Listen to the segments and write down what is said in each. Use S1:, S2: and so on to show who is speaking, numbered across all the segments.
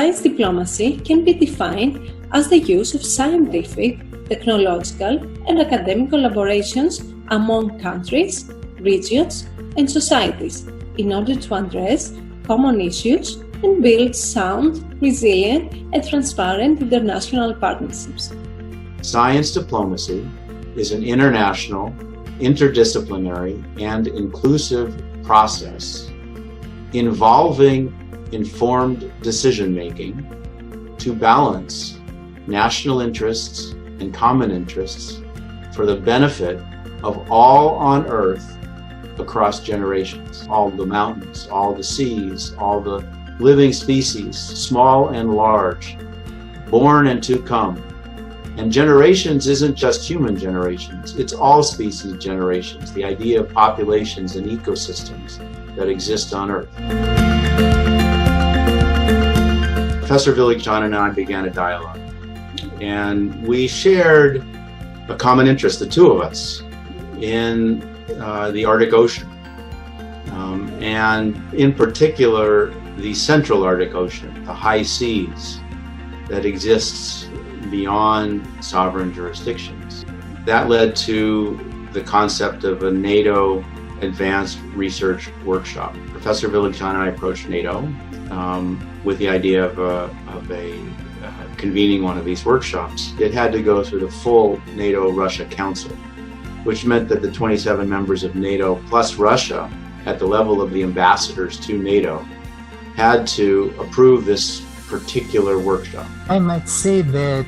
S1: Science diplomacy can be defined as the use of scientific, technological, and academic collaborations among countries, regions, and societies in order to address common issues and build sound, resilient, and transparent international partnerships.
S2: Science diplomacy is an international, interdisciplinary, and inclusive process involving informed decision-making to balance national interests and common interests for the benefit of all on Earth across generations. All the mountains, all the seas, all the living species, small and large, born and to come. And generations isn't just human generations, it's all species generations, the idea of populations and ecosystems that exist on Earth. Professor Vylegzhanin and I began a dialogue, and we shared a common interest, the two of us, in the Arctic Ocean, and in particular the Central Arctic Ocean, the high seas that exists beyond sovereign jurisdictions. That led to the concept of a NATO advanced research workshop. Professor Vylegzhanin and I approached NATO with the idea of convening one of these workshops. It had to go through the full NATO-Russia Council, which meant that the 27 members of NATO plus Russia at the level of the ambassadors to NATO had to approve this particular workshop.
S3: I might say that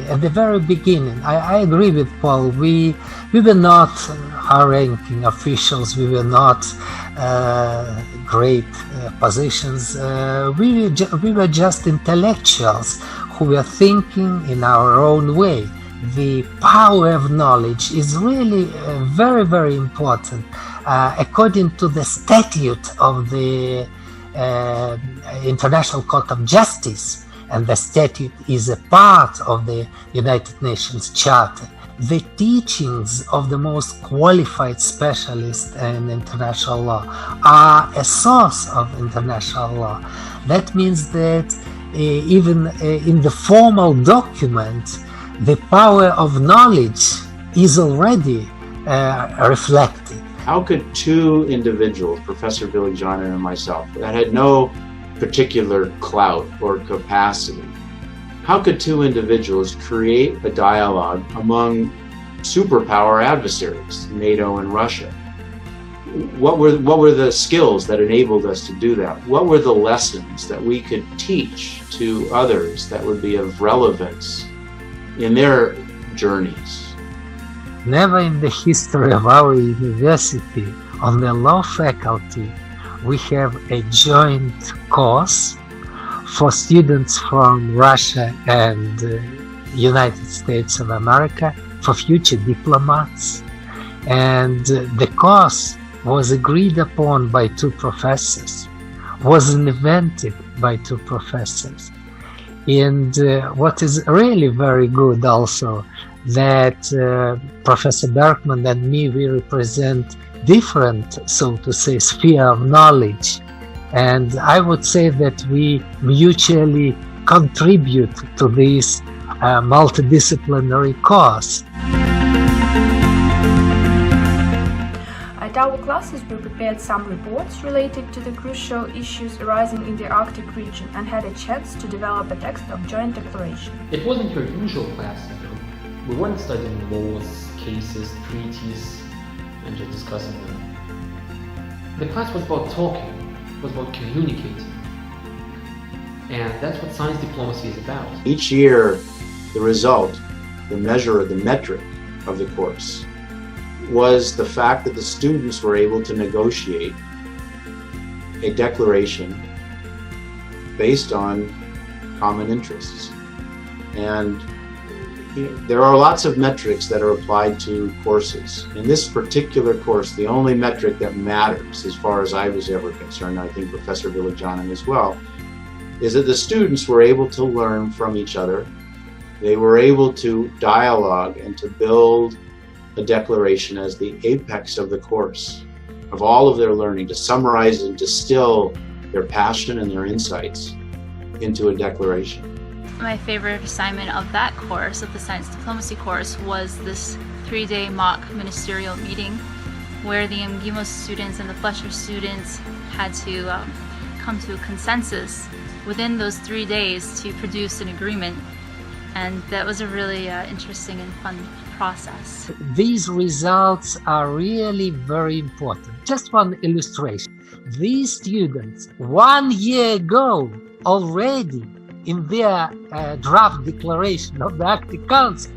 S3: at the very beginning, I agree with Paul. We were not high-ranking officials. We were not great positions. We were just intellectuals who were thinking in our own way. The power of knowledge is really very, very important. According to the statute of the International Court of Justice, and the statute is a part of the United Nations Charter, the teachings of the most qualified specialists in international law are a source of international law. That means that even in the formal document, the power of knowledge is already reflected.
S2: How could two individuals, Professor Vylegzhanin and myself, that had no particular clout or capacity, how could two individuals create a dialogue among superpower adversaries, NATO and Russia? What were the skills that enabled us to do that? What were the lessons that we could teach to others that would be of relevance in their journeys?
S3: Never in the history of our university, on the law faculty, we have a joint course for students from Russia and United States of America, for future diplomats. And the course was agreed upon by two professors, was invented by two professors. And what is really very good also, that Professor Berkman and me, we represent different, so to say, sphere of knowledge. And I would say that we mutually contribute to this multidisciplinary course.
S4: At our classes, we prepared some reports related to the crucial issues arising in the Arctic region and had a chance to develop a text of joint declaration.
S5: It wasn't your usual class. We weren't studying laws, cases, treaties, and just discussing them. The class was about talking, it was about communicating. And that's what science diplomacy is about.
S2: Each year, the result, the measure, the metric of the course was the fact that the students were able to negotiate a declaration based on common interests. And there are lots of metrics that are applied to courses. In this particular course, the only metric that matters, as far as I was ever concerned, I think Professor Vylegzhanin as well, is that the students were able to learn from each other. They were able to dialogue and to build a declaration as the apex of the course, of all of their learning, to summarize and distill their passion and their insights into a declaration.
S6: My favorite assignment of that course, of the science diplomacy course, was this 3-day mock ministerial meeting where the MGIMO students and the Fletcher students had to come to a consensus within those 3 days to produce an agreement. And that was a really interesting and fun process.
S3: These results are really very important. Just one illustration. These students 1 year ago already in their draft declaration of the Arctic Council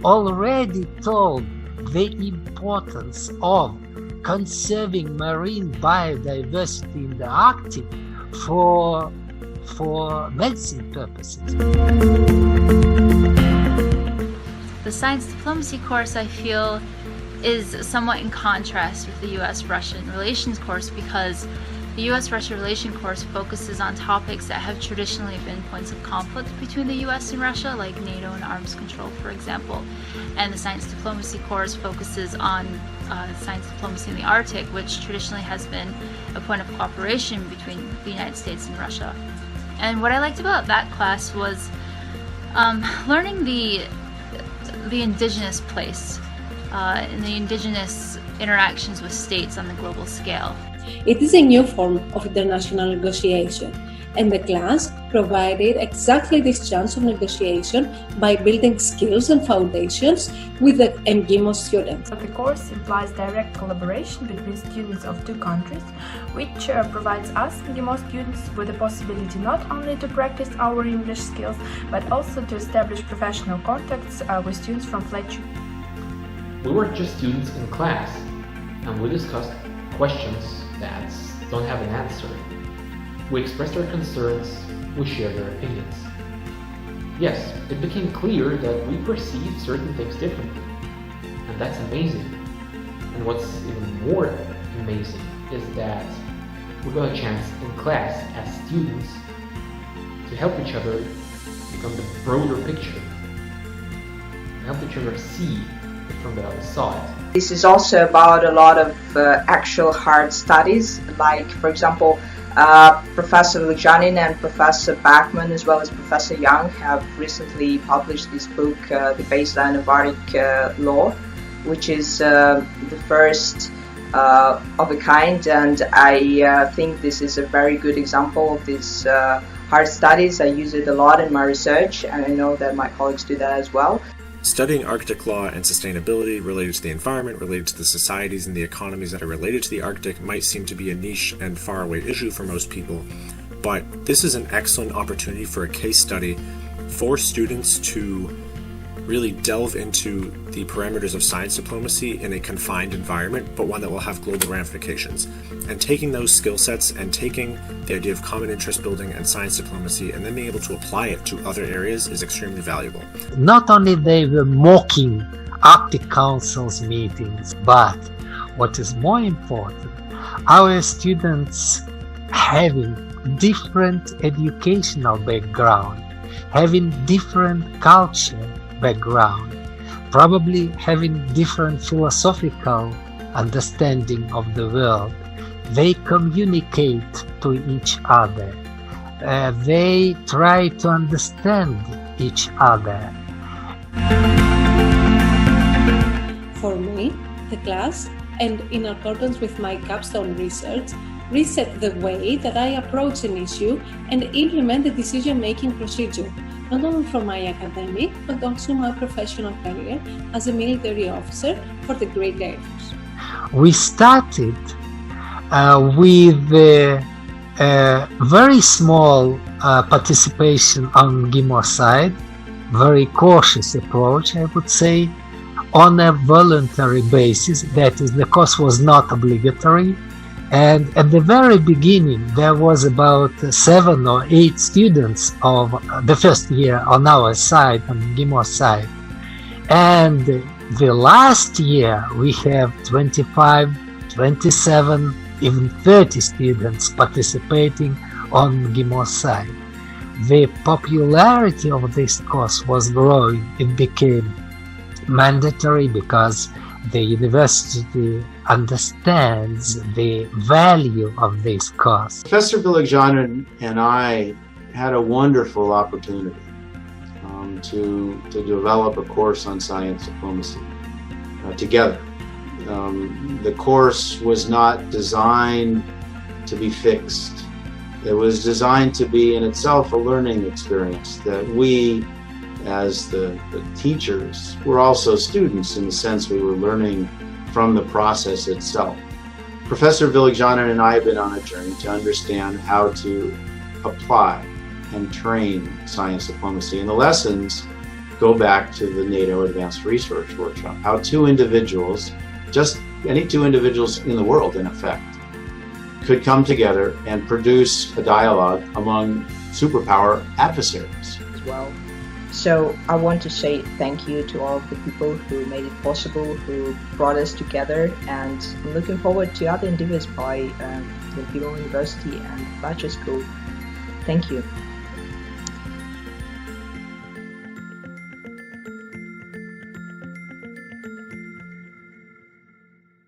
S3: already told the importance of conserving marine biodiversity in the Arctic for medicine purposes.
S6: The science diplomacy course, I feel, is somewhat in contrast with the US-Russian relations course because the US-Russia relations course focuses on topics that have traditionally been points of conflict between the US and Russia, like NATO and arms control, for example. And the science diplomacy course focuses on science diplomacy in the Arctic, which traditionally has been a point of cooperation between the United States and Russia. And what I liked about that class was learning the indigenous place and the indigenous interactions with states on the global scale.
S1: It is a new form of international negotiation, and the class provided exactly this chance of negotiation by building skills and foundations with the MGIMO students.
S4: The course implies direct collaboration between students of two countries, which provides us, MGIMO students, with the possibility not only to practice our English skills, but also to establish professional contacts with students from Fletcher.
S5: We weren't just students in class, and we discussed questions that don't have an answer. We expressed our concerns, we shared our opinions. Yes, it became clear that we perceive certain things differently, and that's amazing. And what's even more amazing is that we got a chance in class as students to help each other become the broader picture, and help each other see it from the other side.
S7: This is also about a lot of actual hard studies, like, for example, Professor Vylegzhanin and Professor Berkman, as well as Professor Young, have recently published this book, The Baseline of Arctic Law, which is the first of a kind, and I think this is a very good example of these hard studies. I use it a lot in my research, and I know that my colleagues do that as well.
S8: Studying Arctic law and sustainability related to the environment, related to the societies and the economies that are related to the Arctic might seem to be a niche and faraway issue for most people, but this is an excellent opportunity for a case study for students to really delve into the parameters of science diplomacy in a confined environment, but one that will have global ramifications. And taking those skill sets and taking the idea of common interest building and science diplomacy and then being able to apply it to other areas is extremely valuable.
S3: Not only they were mocking Arctic Council's meetings, but what is more important, our students having different educational background, having different culture background, probably having different philosophical understanding of the world. They communicate to each other. They try to understand each other.
S1: For me, the class, and in accordance with my capstone research, reset the way that I approach an issue and implement the decision-making procedure, not only for my academic, but also my professional career as a military officer for the Great Air Force.
S3: We started with a very small participation on MGIMO side, very cautious approach, I would say, on a voluntary basis. That is, the course was not obligatory. And at the very beginning, there was about 7 or 8 students of the first year on our side, on the MGIMO side. And the last year, we have 25, 27, even 30 students participating on MGIMO side. The popularity of this course was growing. It became mandatory because the university understands the value of this course.
S2: Professor Vylegzhanin and I had a wonderful opportunity to develop a course on science diplomacy together. The course was not designed to be fixed. It was designed to be in itself a learning experience that we, as the teachers, were also students in the sense we were learning from the process itself. Professor Vylegzhanin and I have been on a journey to understand how to apply and train science diplomacy. And the lessons go back to the NATO Advanced Research Workshop, how two individuals, just any two individuals in the world in effect, could come together and produce a dialogue among superpower adversaries.
S7: As well. So I want to say thank you to all of the people who made it possible, who brought us together, and I'm looking forward to other endeavors by the Imperial University and Fletcher School. Thank you.